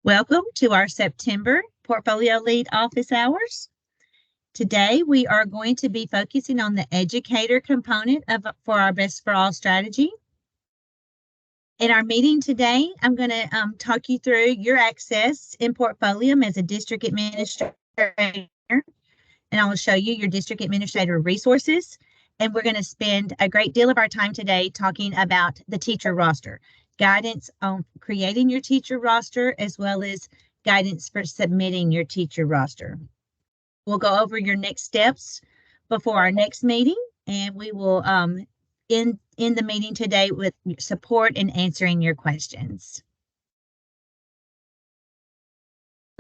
Welcome to our September Portfolio Lead office hours. Today, we are going to be focusing on the educator component for our Best for All strategy. In our meeting today, I'm going to talk you through your access in Portfolium as a district administrator, and I will show you your district administrator resources. And we're going to spend a great deal of our time today talking about the teacher roster, guidance on creating your teacher roster, as well as guidance for submitting your teacher roster. We'll go over your next steps before our next meeting, and we will end the meeting today with support and answering your questions.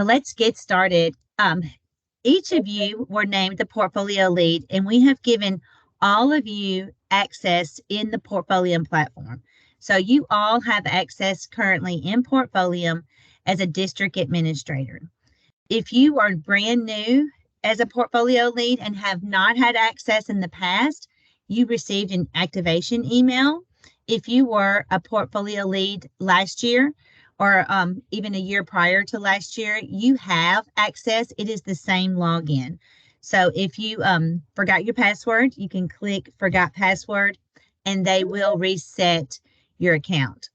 So let's get started. Each of you were named the portfolio lead, and we have given all of you access in the Portfolium platform. So you all have access currently in Portfolium as a district administrator. If you are brand new as a portfolio lead and have not had access in the past, you received an activation email. If you were a portfolio lead last year or even a year prior to last year, you have access. It is the same login. So if you forgot your password, you can click Forgot Password, and they will reset your account.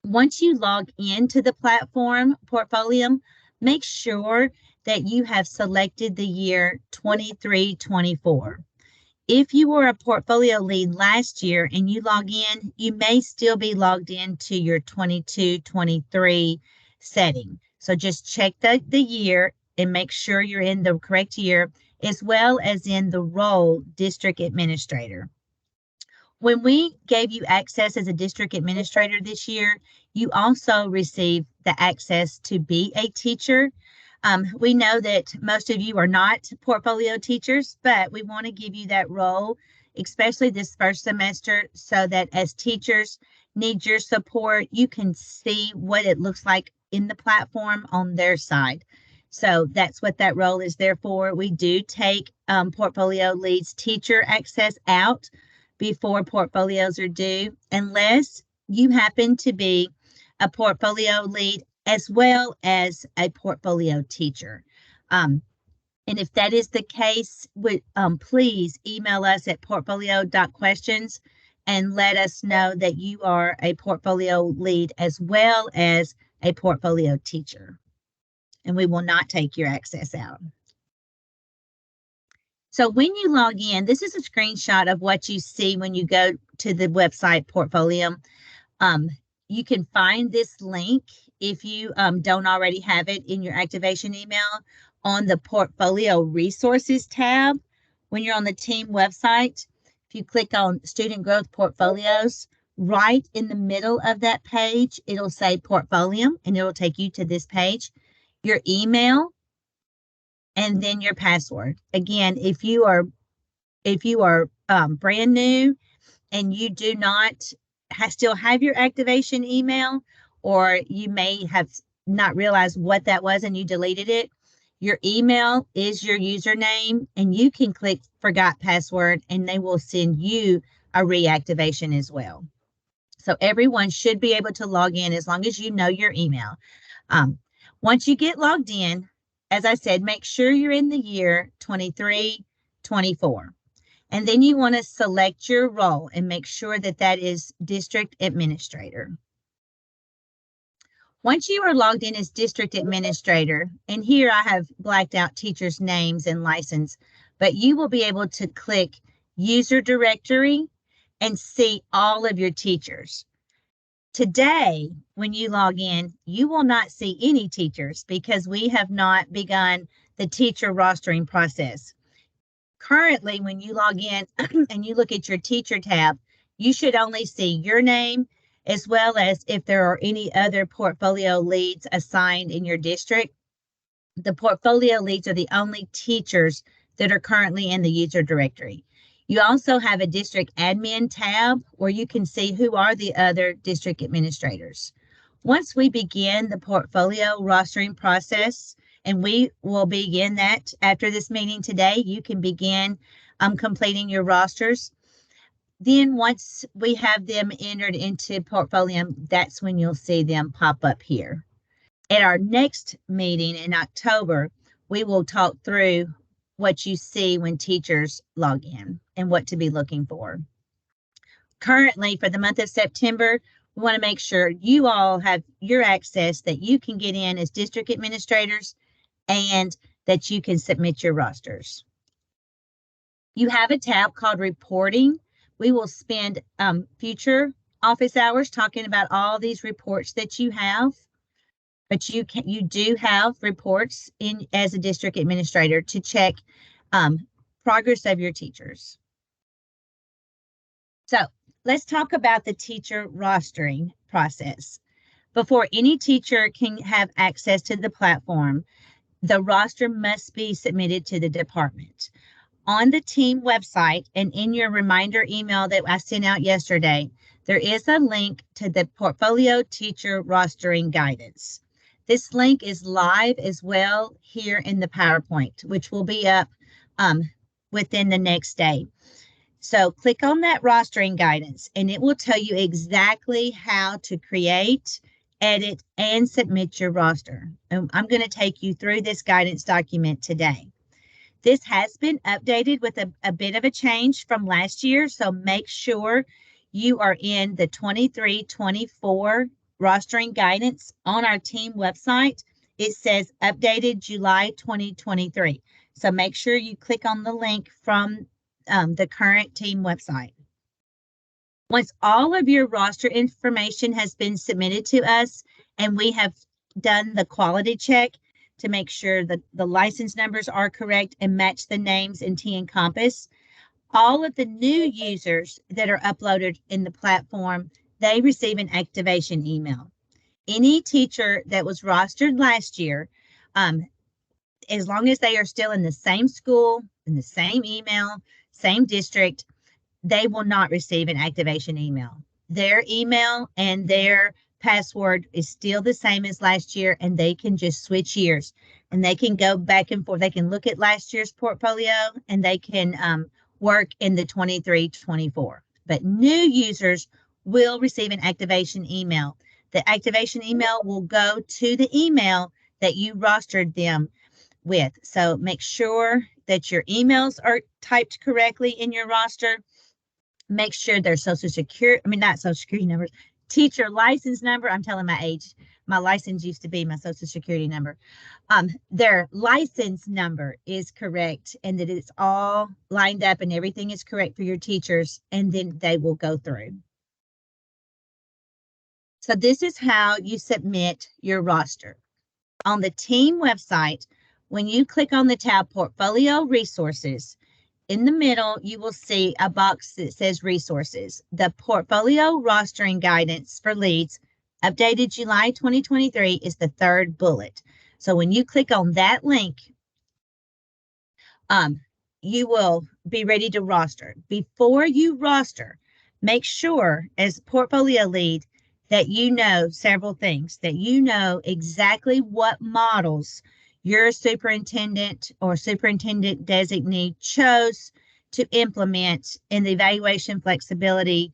Once you log into the platform, Portfolium, make sure that you have selected the year 23-24. If you were a portfolio lead last year and you log in, you may still be logged into your 22-23 setting. So just check the year and make sure you're in the correct year, as well as in the role district administrator. When we gave you access as a district administrator this year, you also received the access to be a teacher. We know that most of you are not portfolio teachers, but we want to give you that role, especially this first semester, so that as teachers need your support, you can see what it looks like in the platform on their side. So that's what that role is there for. We do take portfolio leads teacher access out before portfolios are due, unless you happen to be a portfolio lead as well as a portfolio teacher. And if that is the case, please email us at portfolio.questions and let us know that you are a portfolio lead as well as a portfolio teacher. And we will not take your access out. So when you log in, this is a screenshot of what you see when you go to the website Portfolium. You can find this link if you don't already have it in your activation email on the Portfolio Resources tab. When you're on the team website, if you click on Student Growth Portfolios, right in the middle of that page, it'll say Portfolium, and it'll take you to this page. Your email, and then your password. Again, if you are brand new and you do not still have your activation email, or you may have not realized what that was and you deleted it, your email is your username, and you can click Forgot Password and they will send you a reactivation as well. So everyone should be able to log in as long as you know your email. Once you get logged in, as I said, make sure you're in the year 23-24. And then you want to select your role and make sure that that is district administrator. Once you are logged in as district administrator, and here I have blacked out teachers' names and license, but you will be able to click user directory and see all of your teachers. Today, when you log in, you will not see any teachers because we have not begun the teacher rostering process. Currently, when you log in and you look at your teacher tab, you should only see your name, as well as if there are any other portfolio leads assigned in your district. The portfolio leads are the only teachers that are currently in the user directory. You also have a district admin tab where you can see who are the other district administrators. Once we begin the portfolio rostering process, and we will begin that after this meeting today, you can begin completing your rosters. Then once we have them entered into Portfolium, that's when you'll see them pop up here. At our next meeting in October, we will talk through what you see when teachers log in and what to be looking for. Currently, for the month of September, we want to make sure you all have your access that you can get in as district administrators and that you can submit your rosters. You have a tab called reporting. We will spend future office hours talking about all these reports that you have, but you do have reports in as a district administrator to check progress of your teachers. So let's talk about the teacher rostering process. Before any teacher can have access to the platform, the roster must be submitted to the department. On the team website and in your reminder email that I sent out yesterday, there is a link to the Portfolio Teacher Rostering Guidance. This link is live as well here in the PowerPoint, which will be up within the next day. So click on that rostering guidance and it will tell you exactly how to create, edit, and submit your roster. And I'm going to take you through this guidance document today. This has been updated with a bit of a change from last year, so make sure you are in the 23-24 rostering guidance on our team website. It says updated July 2023. So make sure you click on the link from the current team website. Once all of your roster information has been submitted to us and we have done the quality check to make sure that the license numbers are correct and match the names in T-Encompass, all of the new users that are uploaded in the platform, they receive an activation email. Any teacher that was rostered last year, as long as they are still in the same school, in the same email, same district, they will not receive an activation email. Their email and their password is still the same as last year, and they can just switch years and they can go back and forth. They can look at last year's portfolio and they can work in the 23-24. But new users will receive an activation email. The activation email will go to the email that you rostered them with. So make sure that your emails are typed correctly in your roster. Make sure their not social security numbers, teacher license number. I'm telling my age. My license used to be my social security number. Their license number is correct and that it's all lined up and everything is correct for your teachers, and then they will go through. So this is how you submit your roster. On the team website, when you click on the tab Portfolio Resources, in the middle, you will see a box that says Resources. The Portfolio Rostering Guidance for Leads, updated July 2023, is the third bullet. So when you click on that link, you will be ready to roster. Before you roster, make sure as portfolio lead that you know several things, that you know exactly what models your superintendent or superintendent designee chose to implement in the evaluation flexibility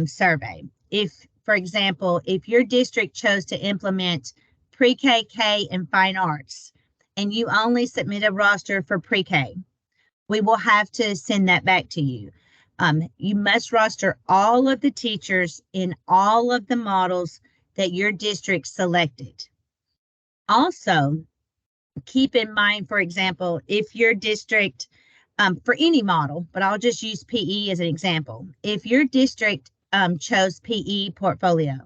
survey. If, for example, if your district chose to implement pre-K, K, and fine arts, and you only submit a roster for pre-K, we will have to send that back to you. You must roster all of the teachers in all of the models that your district selected. Also, keep in mind, for example, if your district, for any model, but I'll just use PE as an example. If your district chose PE portfolio,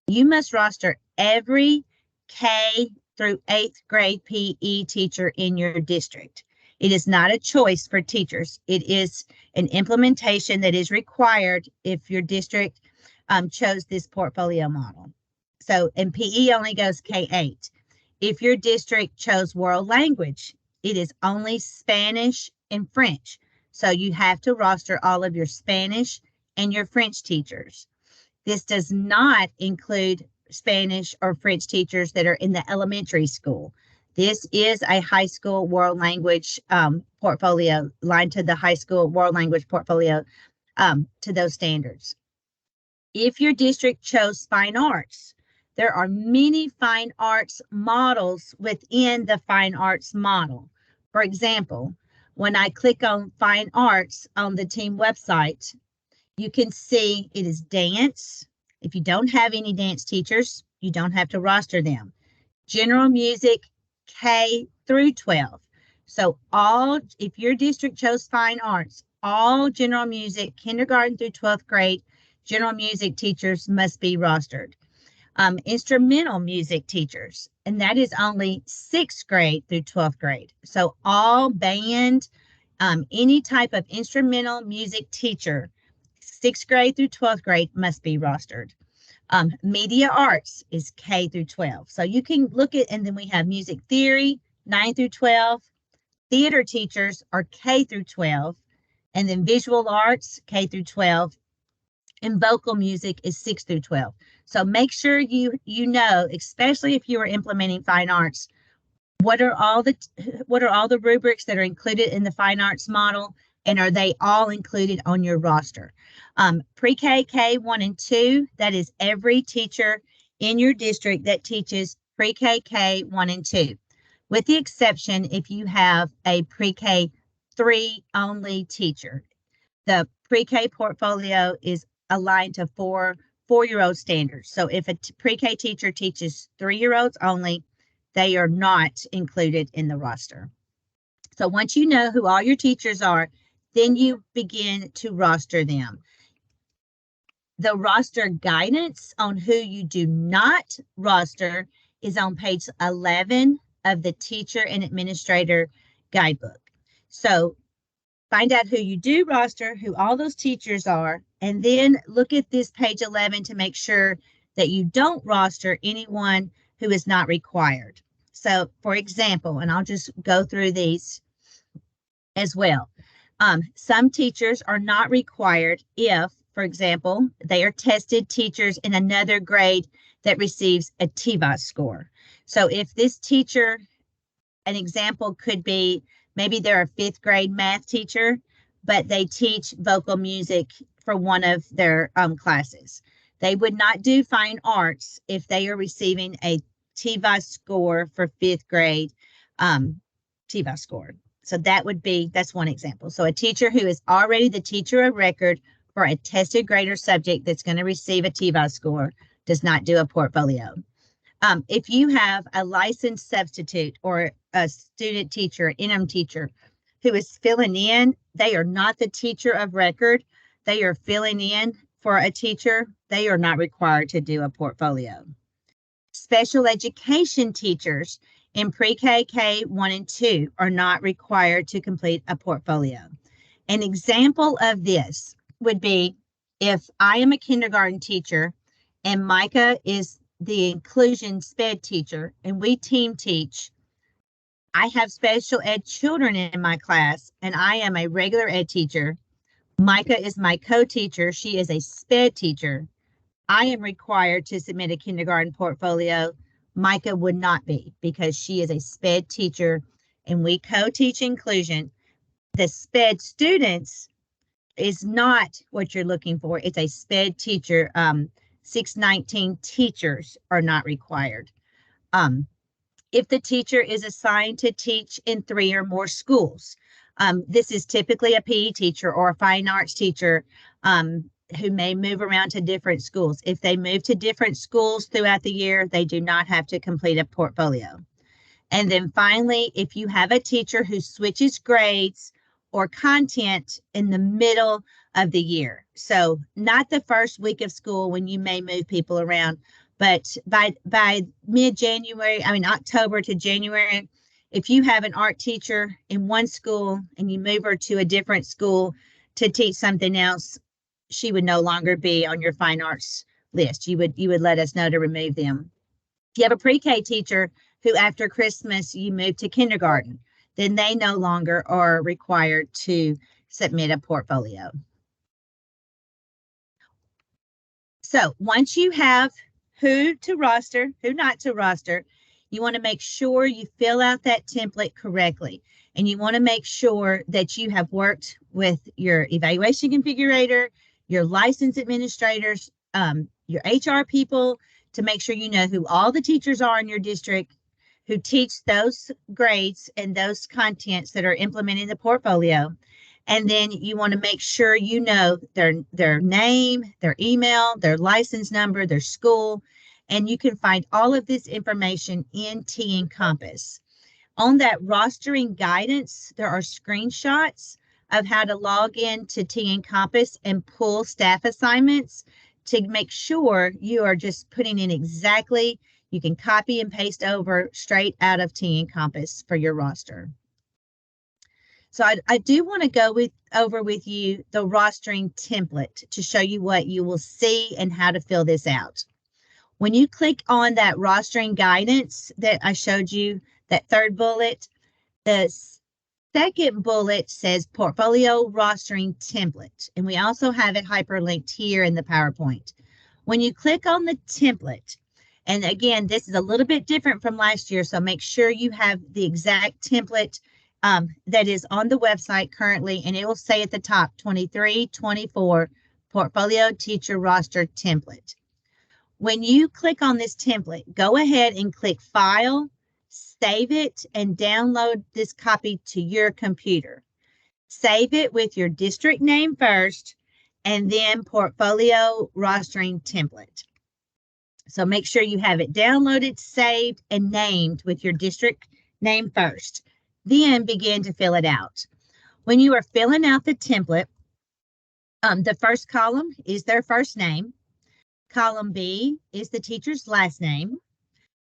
you must roster every K through 8th grade PE teacher in your district. It is not a choice for teachers. It is an implementation that is required if your district chose this portfolio model. So, and PE only goes K-8. If your district chose world language, it is only Spanish and French. So you have to roster all of your Spanish and your French teachers. This does not include Spanish or French teachers that are in the elementary school. This is a high school world language portfolio, aligned to the high school world language portfolio to those standards. If your district chose fine arts, There are many fine arts models within the fine arts model. For example, when I click on fine arts on the team website, you can see it is dance. If you don't have any dance teachers, you don't have to roster them. General music, K through 12. So if your district chose fine arts, all general music, kindergarten through 12th grade, general music teachers must be rostered. Instrumental music teachers, and that is only 6th grade through 12th grade. So all band, any type of instrumental music teacher, 6th grade through 12th grade must be rostered. Media arts is K through 12. So you can look at, and then we have music theory, 9 through 12. Theater teachers are K through 12. And then visual arts, K through 12. And vocal music is 6 through 12. So make sure you know, especially if you are implementing fine arts, what are all the rubrics that are included in the fine arts model, and are they all included on your roster? Pre-K, K1 and 2, that is every teacher in your district that teaches pre-K, K1 and 2, with the exception if you have a pre-K 3 only teacher. The pre-K portfolio is aligned to four-year-old standards. So if a pre-K teacher teaches 3-year-olds only, they are not included in the roster. So once you know who all your teachers are, then you begin to roster them. The roster guidance on who you do not roster is on page 11 of the Teacher and Administrator Guidebook. So find out who you do roster, who all those teachers are, and then look at this page 11 to make sure that you don't roster anyone who is not required. So, for example, and I'll just go through these as well. Some teachers are not required if, for example, they are tested teachers in another grade that receives a TVAS score. So if this teacher, an example could be, maybe they're a 5th grade math teacher, but they teach vocal music for one of their classes. They would not do fine arts if they are receiving a TVAS score for 5th grade TVAS score. So that's one example. So a teacher who is already the teacher of record for a tested grade or subject that's going to receive a TVAS score does not do a portfolio. If you have a licensed substitute or a student teacher, interim teacher, who is filling in, they are not the teacher of record. They are filling in for a teacher. They are not required to do a portfolio. Special education teachers in pre-K, K1 and 2 are not required to complete a portfolio. An example of this would be if I am a kindergarten teacher and Micah is the inclusion SPED teacher and we team teach. I have special ed children in my class and I am a regular ed teacher. Micah is my co-teacher. She is a SPED teacher. I am required to submit a kindergarten portfolio. Micah would not be because she is a SPED teacher and we co-teach inclusion. The SPED students is not what you're looking for. It's a SPED teacher. 619 teachers are not required. If the teacher is assigned to teach in 3 or more schools, this is typically a PE teacher or a fine arts teacher who may move around to different schools. If they move to different schools throughout the year, they do not have to complete a portfolio. And then finally, if you have a teacher who switches grades or content in the middle of the year, so not the first week of school when you may move people around, but by mid-January, October to January, if you have an art teacher in one school and you move her to a different school to teach something else, she would no longer be on your fine arts list. You would let us know to remove them. If you have a pre-K teacher who after Christmas you move to kindergarten, then they no longer are required to submit a portfolio. So once you have who to roster, who not to roster, you want to make sure you fill out that template correctly. And you want to make sure that you have worked with your evaluation configurator, your license administrators, your HR people to make sure you know who all the teachers are in your district who teach those grades and those contents that are implementing the portfolio. And then you want to make sure you know their name, their email, their license number, their school, and you can find all of this information in T-Encompass. On that rostering guidance, there are screenshots of how to log in to T-Encompass and pull staff assignments to make sure you are just putting in exactly, you can copy and paste over straight out of T-Encompass for your roster. So I do want to go over with you the rostering template to show you what you will see and how to fill this out. When you click on that rostering guidance that I showed you, that third bullet, the second bullet says portfolio rostering template. And we also have it hyperlinked here in the PowerPoint. When you click on the template, and again, this is a little bit different from last year, so make sure you have the exact template that is on the website currently, and it will say at the top 23-24 portfolio teacher roster template. When you click on this template, go ahead and click File, save it, and download this copy to your computer. Save it with your district name first, and then portfolio rostering template. So make sure you have it downloaded, saved, and named with your district name first. Then begin to fill it out. When you are filling out the template, the first column is their first name. Column B is the teacher's last name.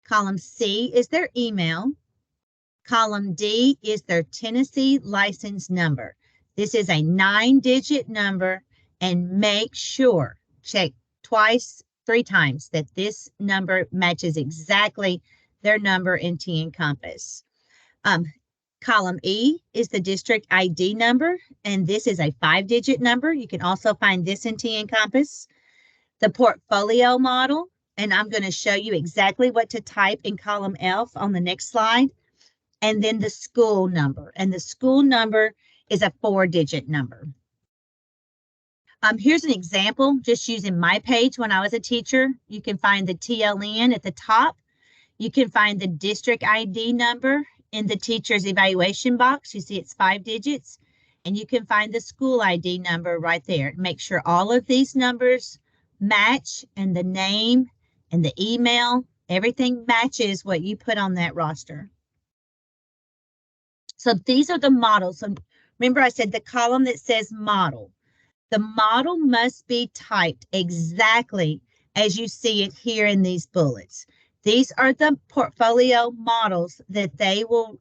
Column C is their email. Column D is their Tennessee license number. This is a 9-digit number, and make sure, check twice, 3 times that this number matches exactly their number in T-Encompass. Column E is the district ID number, and this is a 5-digit number. You can also find this in T-Encompass. The portfolio model, and I'm going to show you exactly what to type in column F on the next slide, and then the school number, and the school number is a 4-digit number. Here's an example, just using my page when I was a teacher. You can find the TLN at the top. You can find the district ID number in the teacher's evaluation box. You see it's 5 digits, and you can find the school ID number right there. Make sure all of these numbers match, and the name and the email, everything matches what you put on that roster. So these are the models. So remember I said the column that says model. The model must be typed exactly as you see it here in these bullets. These are the portfolio models that they will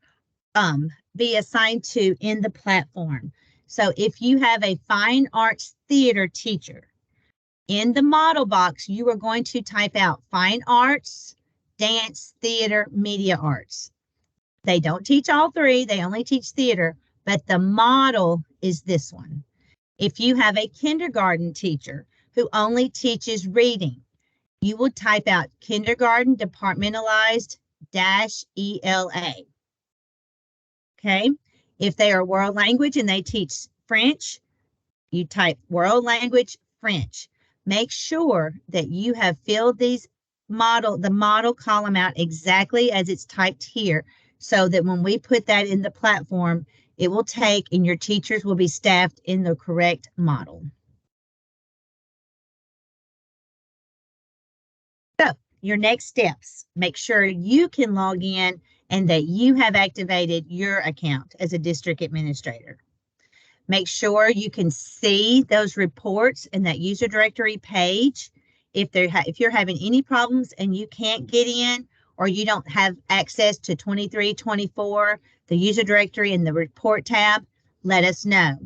be assigned to in the platform. So if you have a fine arts theater teacher, in the model box, you are going to type out fine arts, dance, theater, media arts. They don't teach all 3, they only teach theater, but the model is this one. If you have a kindergarten teacher who only teaches reading, you will type out kindergarten departmentalized -ELA. Okay. If they are world language and they teach French, you type world language French. Make sure that you have filled the model column out exactly as it's typed here, so that when we put that in the platform, it will take and your teachers will be staffed in the correct model. So your next steps, make sure you can log in and that you have activated your account as a district administrator. Make sure you can see those reports in that user directory page. If you're having any problems and you can't get in, or you don't have access to 23-24, the user directory and the report tab, let us know.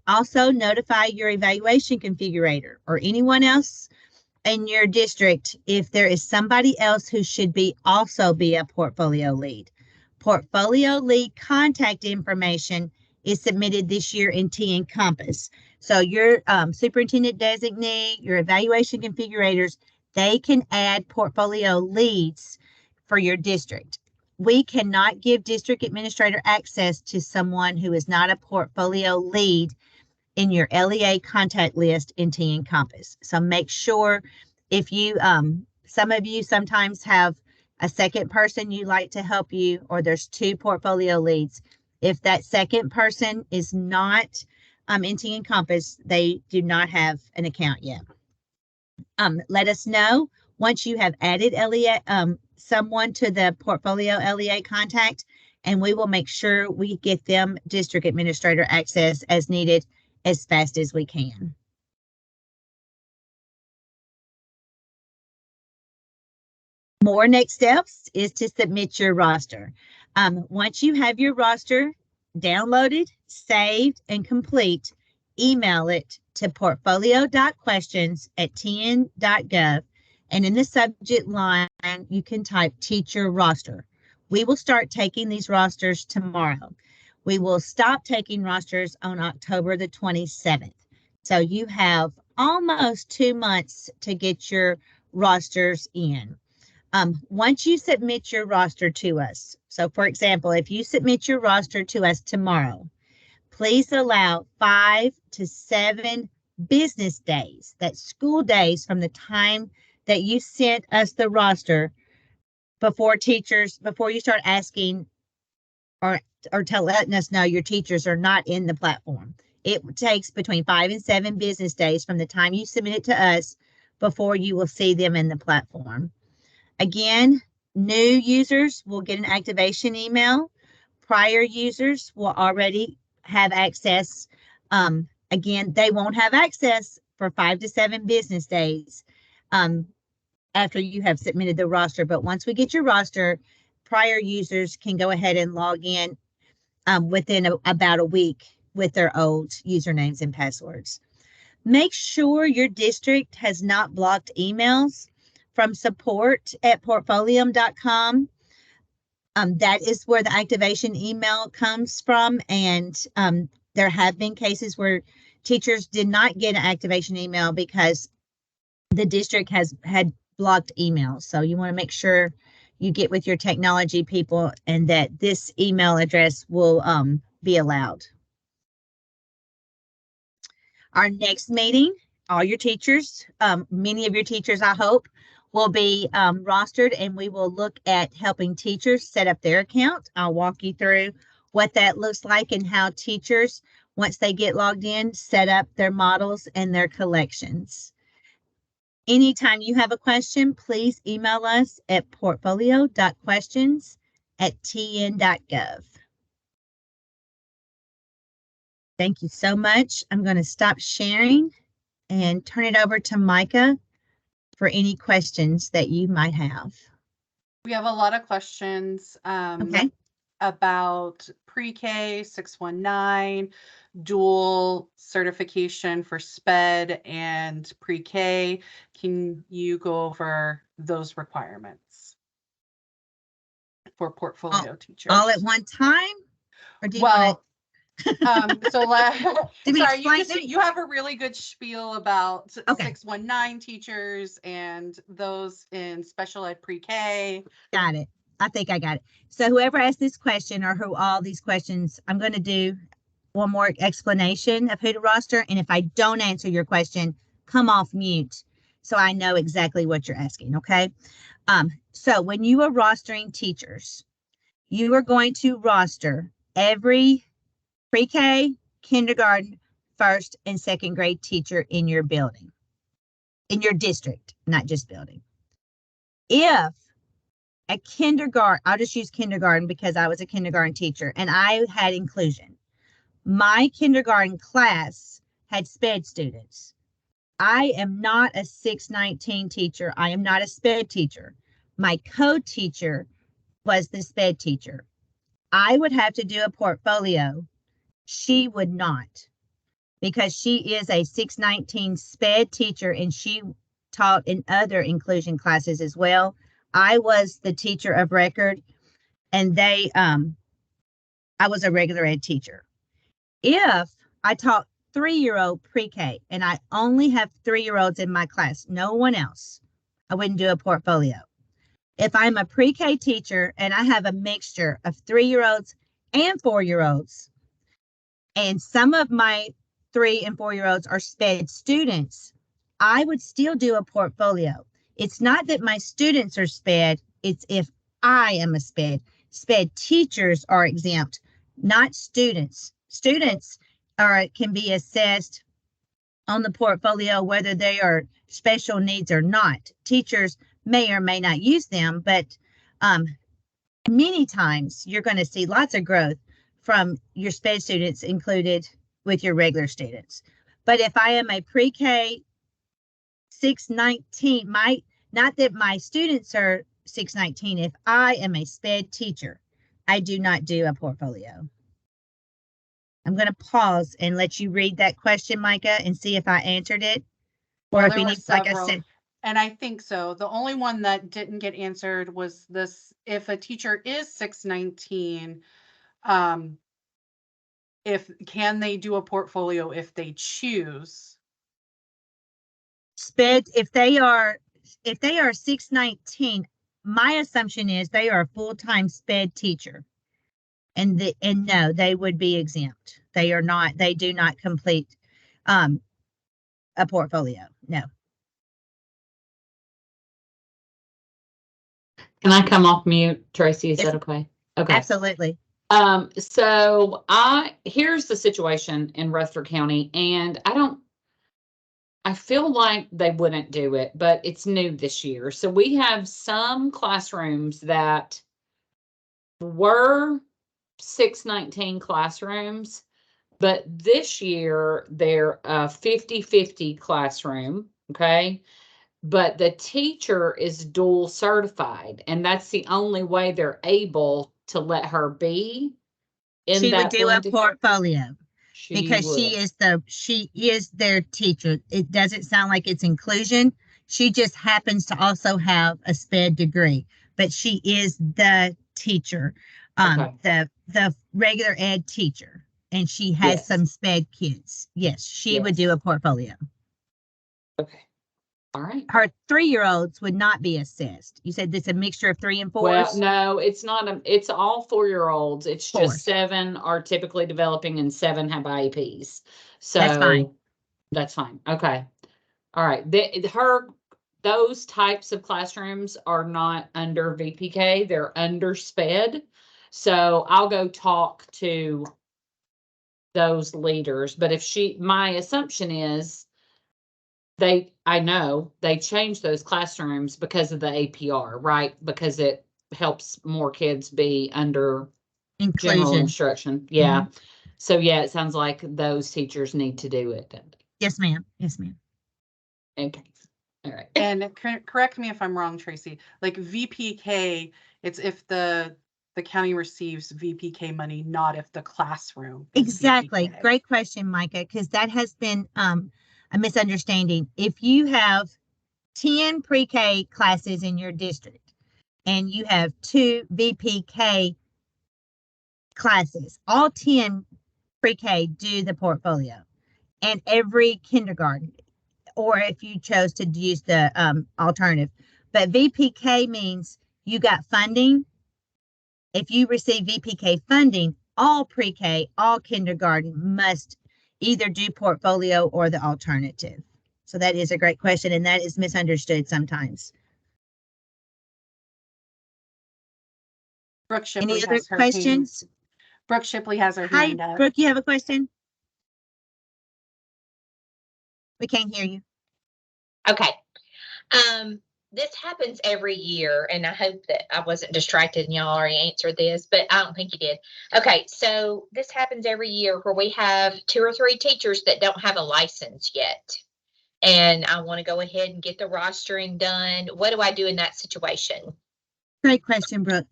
Also notify your evaluation configurator or anyone else in your district if there is somebody else who should also be a portfolio lead. Portfolio lead contact information is submitted this year in T-Encompass. So your superintendent designee, your evaluation configurators, they can add portfolio leads for your district. We cannot give district administrator access to someone who is not a portfolio lead in your LEA contact list in T-Encompass. So make sure if you Some of you sometimes have a second person you like to help you, or there's two portfolio leads. If that second person is not in Encompass, they do not have an account yet. Let us know once you have added LEA, someone to the portfolio LEA contact, and we will make sure we get them district administrator access as needed as fast as we can. More next steps is to submit your roster. Once you have your roster downloaded, saved, and complete, email it to portfolio.questions@tn.gov, and in the subject line, you can type teacher roster. We will start taking these rosters tomorrow. We will stop taking rosters on October the 27th. So you have almost 2 months to get your rosters in. Once you submit your roster to us, so for example, if you submit your roster to us tomorrow, please allow 5 to 7 business days, that's school days from the time that you sent us the roster before you start asking or letting us know your teachers are not in the platform. It takes between 5 and 7 business days from the time you submit it to us before you will see them in the platform. Again, new users will get an activation email. Prior users will already have access. Again, they won't have access for 5 to 7 business days after you have submitted the roster. But once we get your roster, prior users can go ahead and log in within about a week with their old usernames and passwords. Make sure your district has not blocked emails from support@portfolium.com. That is where the activation email comes from. And there have been cases where teachers did not get an activation email because the district had blocked emails. So you want to make sure you get with your technology people and that this email address will be allowed. Our next meeting, all your teachers, many of your teachers, I hope, will be rostered, and we will look at helping teachers set up their account. I'll walk you through what that looks like and how teachers, once they get logged in, set up their models and their collections. Anytime you have a question, please email us at portfolio.questions@tn.gov. Thank you so much. I'm going to stop sharing and turn it over to Micah for any questions that you might have. We have a lot of questions Okay. about pre-K 619, dual certification for SPED and pre-K. Can you go over those requirements for portfolio teachers? All at one time? Or do you Well, so sorry, you have a really good spiel about Okay. 619 teachers and those in special ed pre-K. Got it. I think I got it. So whoever asked this question or who all these questions, I'm going to do one more explanation of who to roster. And if I don't answer your question, come off mute so I know exactly what you're asking. Okay. So when you are rostering teachers, you are going to roster every pre-K, kindergarten, first and second grade teacher in your building, in your district, not just building. If a kindergarten, I'll just use kindergarten because I was a kindergarten teacher and I had inclusion. My kindergarten class had SPED students. I am not a 619 teacher. I am not a SPED teacher. My co-teacher was the SPED teacher. I would have to do a portfolio. She would not, because she is a 619 SPED teacher and she taught in other inclusion classes as well. I was the teacher of record and I was a regular ed teacher. If I taught 3-year-old pre-K and I only have 3-year-olds in my class, no one else, I wouldn't do a portfolio. If I'm a pre-K teacher and I have a mixture of 3-year-olds and 4-year-olds, and some of my 3 and 4-year-olds are SPED students, I would still do a portfolio. It's not that my students are SPED, it's if I am a SPED. SPED teachers are exempt, not students. Students can be assessed on the portfolio whether they are special needs or not. Teachers may or may not use them, but many times you're going to see lots of growth from your SPED students included with your regular students. But if I am a pre-K 619, not that my students are 619, if I am a SPED teacher, I do not do a portfolio. I'm going to pause and let you read that question, Micah, and see if I answered it. Or if you need, like I said. And I think so. The only one that didn't get answered was this: if a teacher is 619, can they do a portfolio if they choose? SPED, if they are 619, my assumption is they are a full-time SPED teacher. And no, they would be exempt. They are not, they do not complete a portfolio. No. Can I come off mute, Tracy? Is that okay? Okay. Absolutely. So here's the situation in Rutherford County, and I feel like they wouldn't do it, but it's new this year. So we have some classrooms that were 619 classrooms, but this year they're a 50-50 classroom. Okay. But the teacher is dual certified, and that's the only way they're able to let her be in she that would do a portfolio because would. she is their teacher. It doesn't sound like it's inclusion. She just happens to also have a SPED degree, but she is the teacher, Okay. the regular ed teacher, and she has Yes. some SPED kids. Yes, she would Yes. do a portfolio. Okay. All right. Her 3-year-olds would not be assessed. You said this a mixture of 3 and 4s? Well, no, it's not. It's all 4-year-olds. It's Four. just 7 are typically developing and 7 have IEPs. So That's fine. That's fine. Okay. All right. Those types of classrooms are not under VPK. They're under SPED. So I'll go talk to those leaders. But my assumption is I know they changed those classrooms because of the APR, right? Because it helps more kids be under general Inclusion. instruction. Yeah. So yeah, it sounds like those teachers need to do it. Yes, ma'am. Yes, ma'am. Okay. All right. And correct me if I'm wrong, Tracy, like VPK, it's if the county receives VPK money, not if the classroom is Exactly. VPK. Great question, Micah, because that has been a misunderstanding. If you have 10 pre-K classes in your district and you have 2 VPK classes, all 10 pre-K do the portfolio, and every kindergarten, or if you chose to use the alternative. But VPK means you got funding. If you receive VPK funding, all pre-K, all kindergarten must either do portfolio or the alternative. So that is a great question, and that is misunderstood sometimes. Brooke Shipley Any other questions? Brooke Shipley has her hand up. Hi, Brooke, you have a question? We can't hear you. Okay. This happens every year, and I hope that I wasn't distracted and y'all already answered this, but I don't think you did. Okay, so this happens every year where we have 2 or 3 teachers that don't have a license yet. And I want to go ahead and get the rostering done. What do I do in that situation? Great question, Brooke.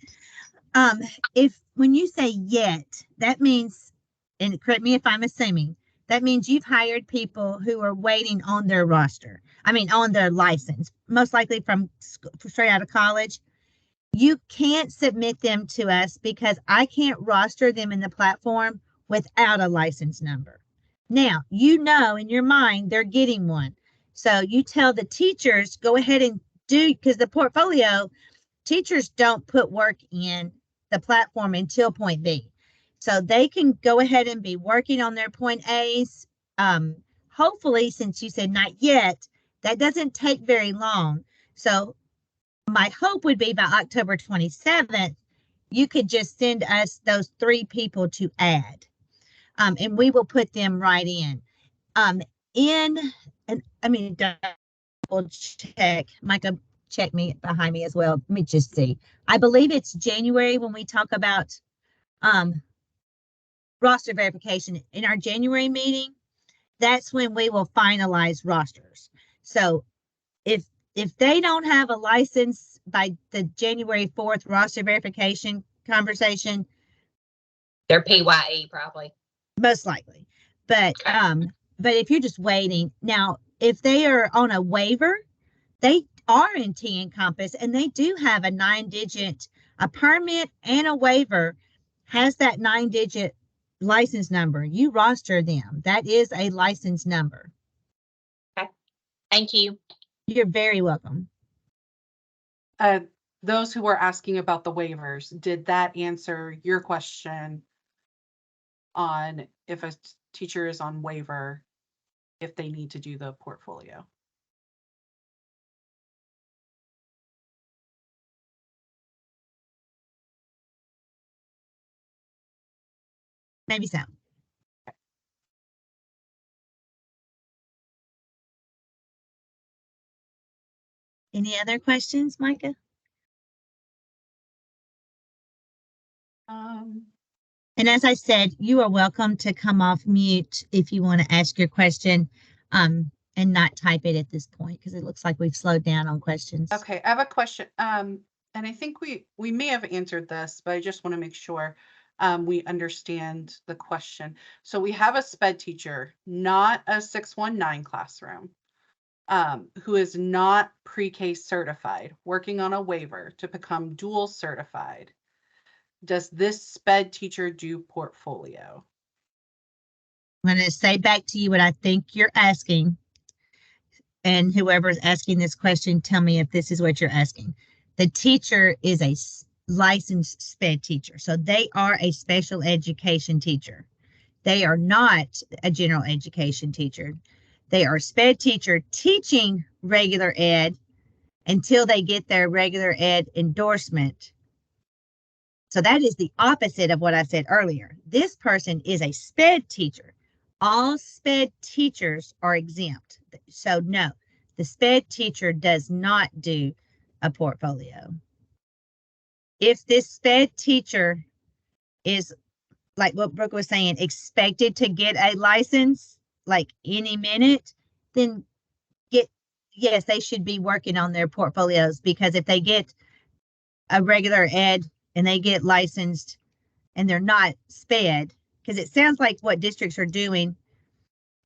When you say yet, that means, and correct me if I'm assuming, that means you've hired people who are waiting on their roster. I mean, on their license, most likely from straight out of college. You can't submit them to us because I can't roster them in the platform without a license number. Now, you know in your mind they're getting one. So you tell the teachers, go ahead and do, because the portfolio, teachers don't put work in the platform until point B. So they can go ahead and be working on their point A's. Hopefully, since you said not yet, that doesn't take very long. So my hope would be by October 27th, you could just send us those 3 people to add. And we will put them right in. And I mean, double check, Micah, check me behind me as well. Let me just see. I believe it's January when we talk about roster verification in our January meeting. That's when we will finalize rosters. So if they don't have a license by the January 4th roster verification conversation, They're PYE probably. most likely. But if you're just waiting now, if they are on a waiver, they are in T Encompass and they do have a 9-digit, a permit and a waiver has that 9-digit license number. You roster them. That is a license number. Thank you. You're very welcome. Those who were asking about the waivers, did that answer your question on if a teacher is on waiver, if they need to do the portfolio? Maybe so. Any other questions, Micah? And as I said, you are welcome to come off mute if you want to ask your question and not type it at this point because it looks like we've slowed down on questions. Okay, I have a question. And I think we may have answered this, but I just want to make sure we understand the question. So we have a SPED teacher, not a 619 classroom, who is not pre-K certified, working on a waiver to become dual certified. Does this SPED teacher do portfolio? I'm going to say back to you what I think you're asking. And whoever's asking this question, tell me if this is what you're asking. The teacher is a licensed SPED teacher. So they are a special education teacher. They are not a general education teacher. They are SPED teacher teaching regular ed until they get their regular ed endorsement. So that is the opposite of what I said earlier. This person is a SPED teacher. All SPED teachers are exempt. So no, the SPED teacher does not do a portfolio. If this SPED teacher is, like what Brooke was saying, expected to get a license like any minute, then yes, they should be working on their portfolios, because if they get a regular ed and they get licensed and they're not SPED, because it sounds like what districts are doing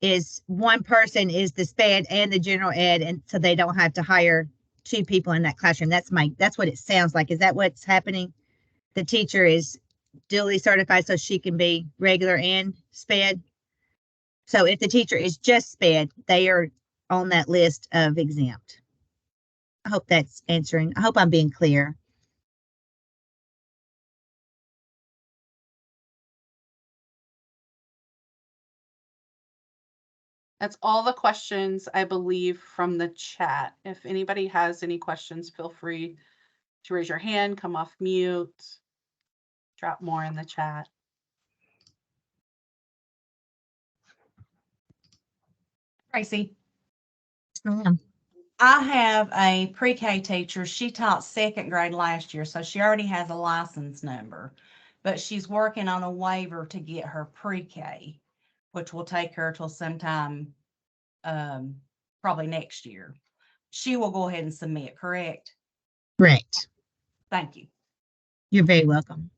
is one person is the SPED and the general ed, and so they don't have to hire 2 people in that classroom. That's what it sounds like. Is that what's happening? The teacher is duly certified so she can be regular and SPED. So if the teacher is just SPED, they are on that list of exempt. I hope that's answering. I hope I'm being clear. That's all the questions, I believe, from the chat. If anybody has any questions, feel free to raise your hand, come off mute, drop more in the chat. Tracy, Ma'am. I have a pre-K teacher. She taught 2nd grade last year, so she already has a license number, but she's working on a waiver to get her pre-K, which will take her till sometime, probably next year. She will go ahead and submit, correct? Correct. Thank you. You're very welcome.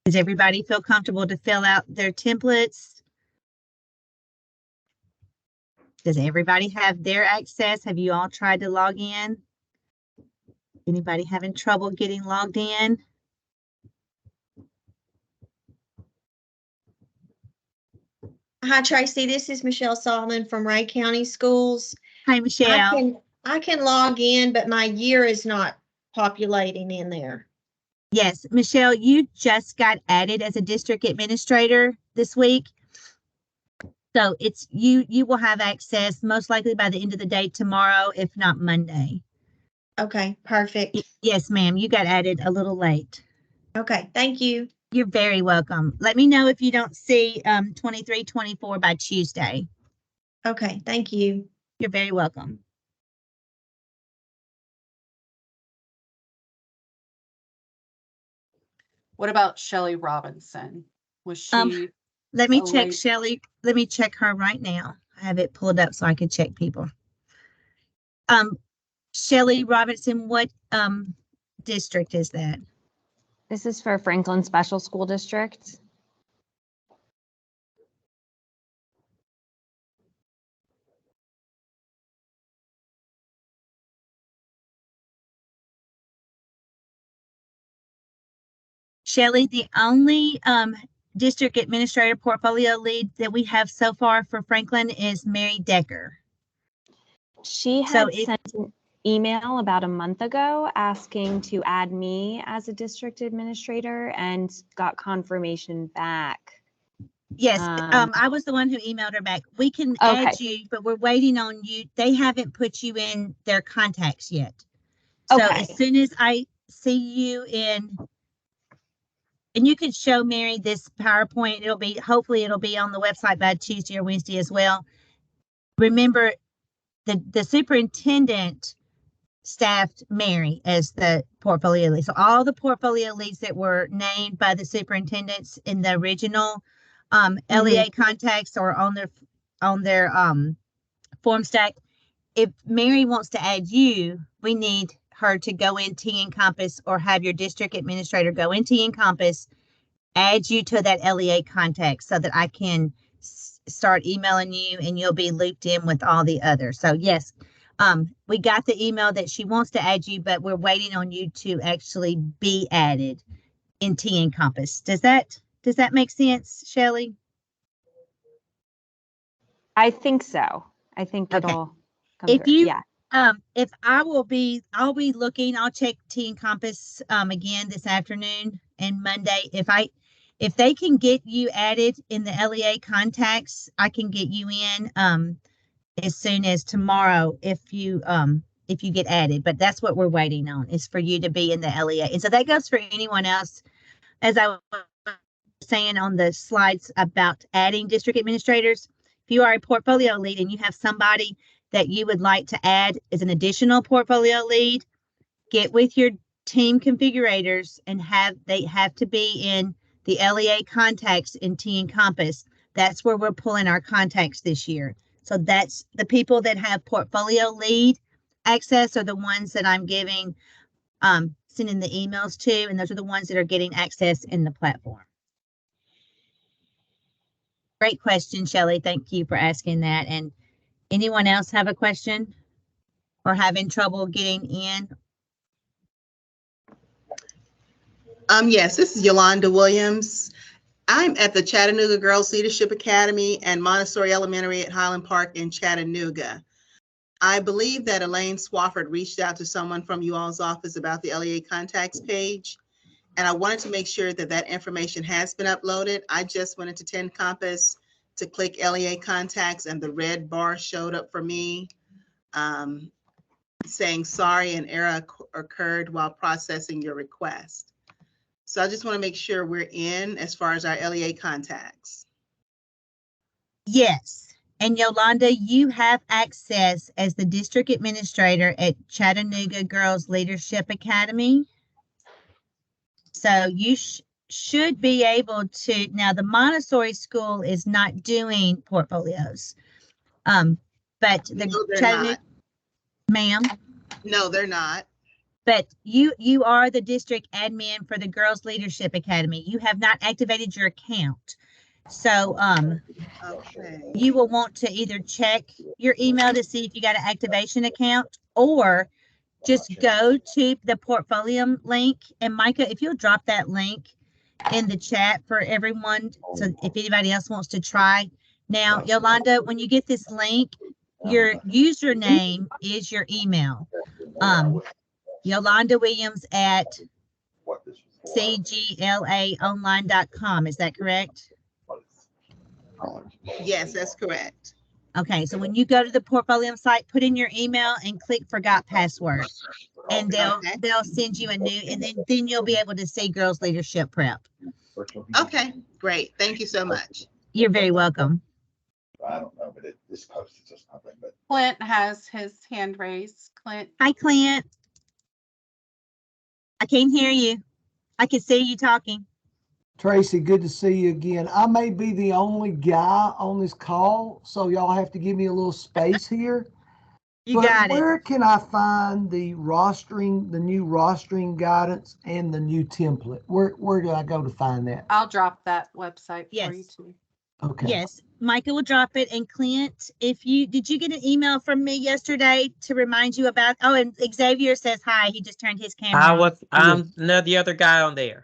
Does everybody feel comfortable to fill out their templates? Does everybody have their access? Have you all tried to log in? Anybody having trouble getting logged in? Hi, Tracy. This is Michelle Solomon from Ray County Schools. Hi, Michelle. I can log in, but my year is not populating in there. Yes, Michelle, you just got added as a district administrator this week. So it's you will have access most likely by the end of the day tomorrow, if not Monday. Okay, perfect. Yes, ma'am, you got added a little late. Okay, thank you. You're very welcome. Let me know if you don't see 2324 by Tuesday. Okay, thank you. You're very welcome. What about Shelley Robinson? Was she? Let me a check late- Shelley. Let me check her right now. I have it pulled up so I can check people. Shelley Robinson, what district is that? This is for Franklin Special School District. Shelley, the only district administrator portfolio lead that we have so far for Franklin is Mary Decker. She So had sent an email about a month ago asking to add me as a district administrator and got confirmation back. Yes, I was the one who emailed her back. We can add you, but we're waiting on you. They haven't put you in their contacts yet. So as soon as I see you in, and you can show Mary this PowerPoint, hopefully it'll be on the website by Tuesday or Wednesday as well. Remember, the superintendent staffed Mary as the portfolio lead. So all the portfolio leads that were named by the superintendents in the original LEA contacts or on their form stack. If Mary wants to add you, we need her to go in T-Encompass or have your district administrator go in T-Encompass, add you to that LEA contact so that I can start emailing you and you'll be looped in with all the others. So yes, we got the email that she wants to add you, but we're waiting on you to actually be added in T-Encompass. Does that make sense, Shelley? I think so. I think Okay. it'll come If through. you Yeah. if I'll be looking, I'll check T-Encompass again this afternoon and Monday. If they can get you added in the LEA contacts, I can get you in as soon as tomorrow if you get added. But that's what we're waiting on, is for you to be in the LEA. And so that goes for anyone else. As I was saying on the slides about adding district administrators, if you are a portfolio lead and you have somebody that you would like to add as an additional portfolio lead, get with your team configurators and they have to be in the LEA contacts in T-Encompass. That's where we're pulling our contacts this year. So that's the people that have portfolio lead access are the ones that I'm giving, sending the emails to, and those are the ones that are getting access in the platform. Great question, Shelley. Thank you for asking that. And anyone else have a question or having trouble getting in? Yes, this is Yolanda Williams. I'm at the Chattanooga Girls Leadership Academy and Montessori Elementary at Highland Park in Chattanooga. I believe that Elaine Swafford reached out to someone from you all's office about the LEA contacts page. And I wanted to make sure that that information has been uploaded. I just went into T-Encompass to click LEA contacts and the red bar showed up for me saying sorry, an error occurred while processing your request. So I just want to make sure we're in as far as our LEA contacts. Yes. And Yolanda, you have access as the district administrator at Chattanooga Girls Leadership Academy. So you should be able to. Now, the Montessori school is not doing portfolios. But the No, they're Chattanooga, not. ma'am. No, they're not. But you are the district admin for the Girls Leadership Academy. You have not activated your account. So Okay. you will want to either check your email to see if you got an activation account, or just go to the portfolio link. And Micah, if you'll drop that link in the chat for everyone, so if anybody else wants to try. Now, Yolanda, when you get this link, your username is your email. Yolanda Williams at cglaonline.com. Is that correct? Yes, that's correct. Okay, so when you go to the Portfolio site, put in your email and click forgot password. And Okay. they'll send you a new, and then you'll be able to see Girls Leadership Prep. Okay, great. Thank you so much. You're very welcome. I don't know, but it's posted or something, but. Clint has his hand raised. Clint, Hi, Clint. I can't hear you. I can see you talking. Tracy, good to see you again. I may be the only guy on this call, so y'all have to give me a little space here. You But got it. where can I find the rostering, the new rostering guidance and the new template? Where do I go to find that? I'll drop that website for you Yes. too. Okay. Yes, Micah will drop it. And Clint, did you get an email from me yesterday to remind you about, oh, and Xavier says hi. He just turned his camera on. I'm the other guy on there.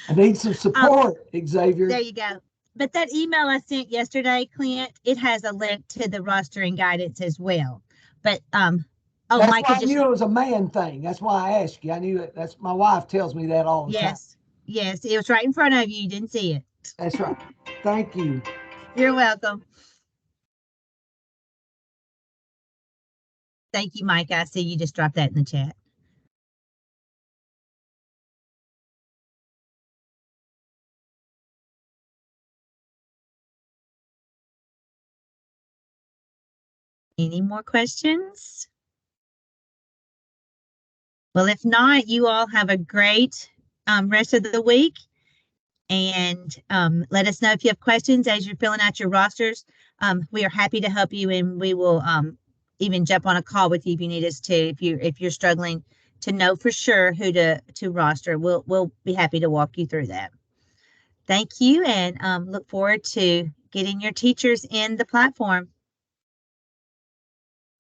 I need some support, Xavier. There you go. But that email I sent yesterday, Clint, it has a link to the rostering guidance as well. But oh, That's Micah why I knew it was a man thing. That's why I asked you. I knew it. That's my wife tells me that all the time. Yes, it was right in front of you. You didn't see it. That's right. Thank you. You're welcome. Thank you, Micah. I see you just dropped that in the chat. Any more questions? Well, if not, you all have a great rest of the week. And let us know if you have questions as you're filling out your rosters. We are happy to help you, and we will even jump on a call with you if you need us to. If you're struggling to know for sure who to roster, we'll be happy to walk you through that. Thank you, and look forward to getting your teachers in the platform.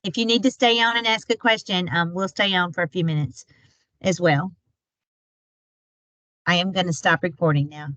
If you need to stay on and ask a question, we'll stay on for a few minutes as well. I am going to stop recording now.